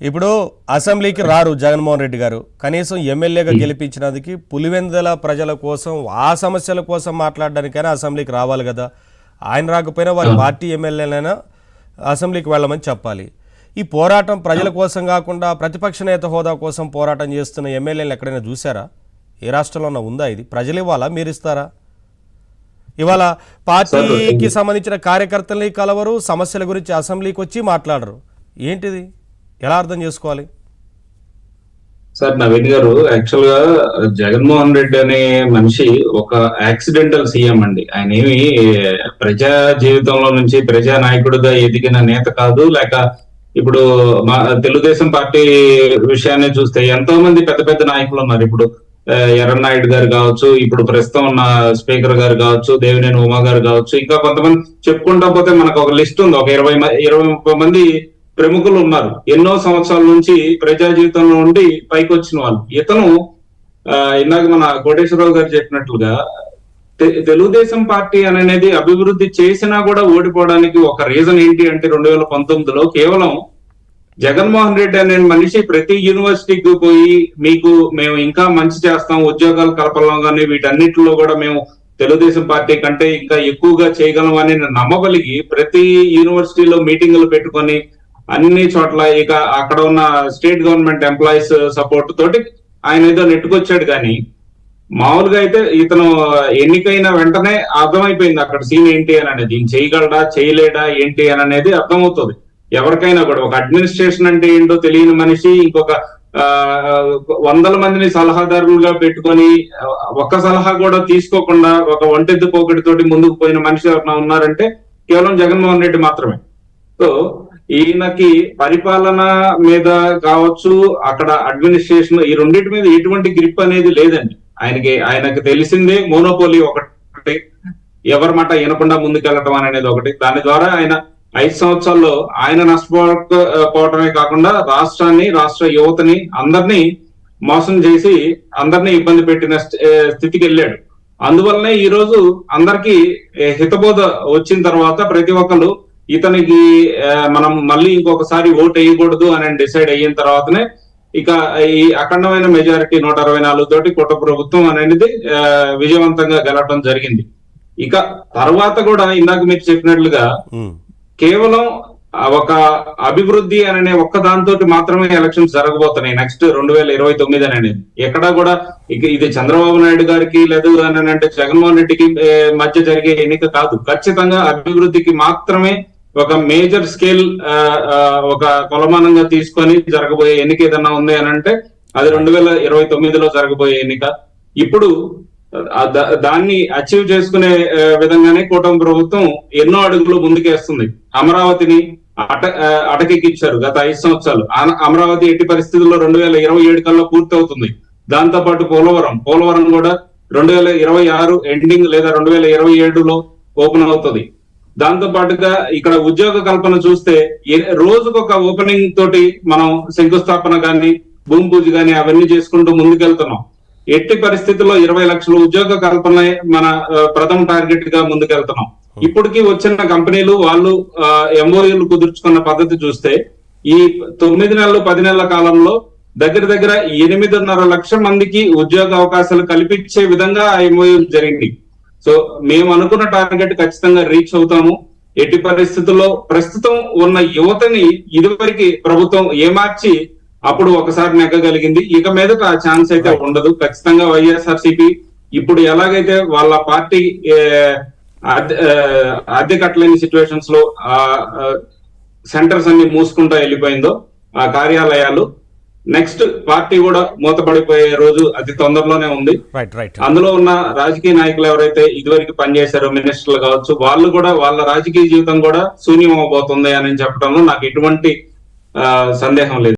ఇప్పుడు అసెంబ్లీకి రారు జగన్మోహన్ రెడ్డి గారు, కనీసం ఎమ్మెల్యేగా గెలిపించినందుకు పులివెందుల ప్రజల కోసం ఆ సమస్యల కోసం మాట్లాడడానికైనా అసెంబ్లీకి రావాలి కదా. ఆయన రాకపోయినా వారి పార్టీ ఎమ్మెల్యేలైనా అసెంబ్లీకి వెళ్ళమని చెప్పాలి. ఈ పోరాటం ప్రజల కోసం కాకుండా ప్రతిపక్ష నేత హోదా కోసం పోరాటం చేస్తున్న ఎమ్మెల్యేలు ఎక్కడైనా చూసారా? ఏ రాష్ట్రంలో ఉందా ఇది? ప్రజలు ఇవ్వాలా, మీరు ఇస్తారా? ఇవాళ పార్టీకి సంబంధించిన కార్యకర్తల్ని కలవరు, సమస్యల గురించి అసెంబ్లీకి వచ్చి మాట్లాడరు. ఏంటిది? ఎలా అర్థం చేసుకోవాలి? సార్ నవీన్ గారు, యాక్చువల్ గా జగన్మోహన్ రెడ్డి అనే మనిషి ఒక యాక్సిడెంటల్ సీఎం అండి. ఆయన ఏమి ప్రజా జీవితంలో నుంచి ప్రజా నాయకుడిగా ఎదిగిన నేత కాదు. లేక ఇప్పుడు మా తెలుగుదేశం పార్టీ విషయాన్ని చూస్తే ఎంతో మంది పెద్ద పెద్ద నాయకులు ఉన్నారు. ఇప్పుడు ఎర్రనాయుడు గారు కావచ్చు, ఇప్పుడు ప్రస్తుతం ఉన్న స్పీకర్ గారు కావచ్చు, దేవినేని ఉమా గారు కావచ్చు, ఇంకా కొంతమంది చెప్పుకుంటా పోతే మనకు ఒక లిస్ట్ ఉంది. ఒక 20-30 మంది ప్రముఖులు ఉన్నారు. ఎన్నో సంవత్సరాల నుంచి ప్రజా జీవితంలో ఉండి పైకి వచ్చిన వాళ్ళు. ఇతను ఇందాక మన కోటేశ్వరరావు గారు చెప్పినట్లుగా తెలుగుదేశం పార్టీ అనేది అభివృద్ధి చేసినా కూడా ఓడిపోవడానికి ఒక రీజన్ ఏంటి అంటే 2019లో కేవలం జగన్మోహన్ రెడ్డి అనే మనిషి ప్రతి యూనివర్సిటీకి పోయి మేము ఇంకా మంచి చేస్తాం, ఉద్యోగాలు కల్పడం కానీ వీటన్నిటిలో కూడా మేము తెలుగుదేశం పార్టీ కంటే ఇంకా ఎక్కువగా చేయగలం అని నమ్మగలిగి ప్రతి యూనివర్సిటీలో మీటింగులు పెట్టుకొని అన్ని చోట్ల ఇక అక్కడ ఉన్న స్టేట్ గవర్నమెంట్ ఎంప్లాయీస్ సపోర్ట్ తోటి ఆయన ఏదో నెట్టుకొచ్చాడు. కానీ మామూలుగా అయితే ఇతను ఎన్నికైన వెంటనే అర్థమైపోయింది అక్కడ సీన్ ఏంటి అని అనేది. ఈయన చేయగలడా చేయలేడా ఏంటి అని అనేది అర్థమవుతుంది ఎవరికైనా కూడా. ఒక అడ్మినిస్ట్రేషన్ అంటే ఏంటో తెలియని మనిషి ఇంకొక 100 మందిని సలహాదారులుగా పెట్టుకొని ఒక్క సలహా కూడా తీసుకోకుండా ఒక ఒంటెద్దు పోకడితోటి ముందుకు పోయిన మనిషి ఎవరైనా ఉన్నారంటే కేవలం జగన్మోహన్ రెడ్డి మాత్రమే. సో ఈయనకి పరిపాలన మీద కావచ్చు, అక్కడ అడ్మినిస్ట్రేషన్, ఈ రెండింటి మీద ఎటువంటి గ్రిప్ అనేది లేదండి. ఆయనకి తెలిసిందే మోనోపోలీ ఒకటి, ఎవరి మాట వినకుండా ముందుకెళ్ళటం అనేది ఒకటి. దాని ద్వారా ఆయన 5 సంవత్సరాల్లో ఆయన నష్టపోవటమే కాకుండా రాష్ట్రాన్ని, రాష్ట్ర యువతని అందరినీ మోసం చేసి అందరినీ ఇబ్బంది పెట్టిన స్థితికి వెళ్ళాడు. అందువల్లనే ఈ రోజు అందరికీ హితబోధ వచ్చిన తర్వాత ప్రతి ఒక్కరు ఇతనికి మనం మళ్ళీ ఇంకొకసారి ఓటు వేయకూడదు అని డిసైడ్ అయిన తర్వాతనే ఇక ఈ అఖండమైన మెజారిటీ 164 తోటి కుటుంబ ప్రభుత్వం అనేది విజయవంతంగా గెలవడం జరిగింది. ఇక తర్వాత కూడా ఇందాక మీరు చెప్పినట్లుగా కేవలం ఒక అభివృద్ధి అనే ఒక్క దాంతో మాత్రమే ఎలక్షన్స్ జరగబోతున్నాయి నెక్స్ట్ 2029 అనేది. ఎక్కడా కూడా ఇది చంద్రబాబు నాయుడు గారికి లేదు అని అంటే జగన్మోహన్ రెడ్డికి మధ్య జరిగే ఎన్నిక కాదు. ఖచ్చితంగా అభివృద్ధికి మాత్రమే ఒక మేజర్ స్కేల్ ఒక కొలమానంగా తీసుకొని జరగబోయే ఎన్నిక ఏదన్నా ఉంది అని అంటే అది 2029లో జరగబోయే ఎన్నిక. ఇప్పుడు దాన్ని అచీవ్ చేసుకునే విధంగానే కూటమి ప్రభుత్వం ఎన్నో అడుగులు ముందుకేస్తుంది. అమరావతిని అటకెక్కిచ్చారు గత 5 సంవత్సరాలు. అమరావతి ఎట్టి పరిస్థితుల్లో 2027 కల్లా పూర్తి అవుతుంది. దాంతో పాటు పోలవరం కూడా 2026 ఎండింగ్ లేదా 2027లో ఓపెన్ అవుతుంది. దాంతో పాటుగా ఇక్కడ ఉద్యోగ కల్పన చూస్తే రోజుకొక ఓపెనింగ్ తోటి మనం శంకుస్థాపన కానీ భూమి పూజ కానీ అవన్నీ చేసుకుంటూ ముందుకెళ్తున్నాం. ఎట్టి పరిస్థితుల్లో 20 లక్షల ఉద్యోగ కల్పన మన ప్రథమ టార్గెట్ గా ముందుకెళ్తున్నాం. ఇప్పటికీ వచ్చిన కంపెనీలు వాళ్ళు ఎంఓయూలు కుదుర్చుకున్న పద్ధతి చూస్తే ఈ 9 నెలలు 10 నెలల కాలంలో దగ్గర 8.5 లక్షల మందికి ఉద్యోగ అవకాశాలు కల్పించే విధంగా ఆ ఎంఓయూలు జరిగింది. సో మేము అనుకున్న టార్గెట్ ఖచ్చితంగా రీచ్ అవుతాము. ఎట్టి పరిస్థితుల్లో ప్రస్తుతం ఉన్న యువతని ఇదివరకు ప్రభుత్వం ఏమార్చి అప్పుడు ఒకసారి నెగ్గగలిగింది. ఇక మీదట ఆ ఛాన్స్ అయితే ఉండదు. ఖచ్చితంగా వైఎస్ఆర్సీపీ ఇప్పుడు ఎలాగైతే వాళ్ళ పార్టీ అద్దె కట్టలేని సిచ్యువేషన్స్ లో సెంటర్స్ అన్ని మూసుకుంటా వెళ్ళిపోయిందో ఆ కార్యాలయాలు, నెక్స్ట్ పార్టీ కూడా మూతపడిపోయే రోజు అతి తొందరలోనే ఉంది. అందులో ఉన్న రాజకీయ నాయకులు ఎవరైతే ఇదివరకు పనిచేశారో మినిస్టర్లు కావచ్చు, వాళ్ళు కూడా వాళ్ళ రాజకీయ జీవితం కూడా శూన్యం అవబోతుంది అని చెప్పడంలో నాకు ఎటువంటి సందేహం లేదు.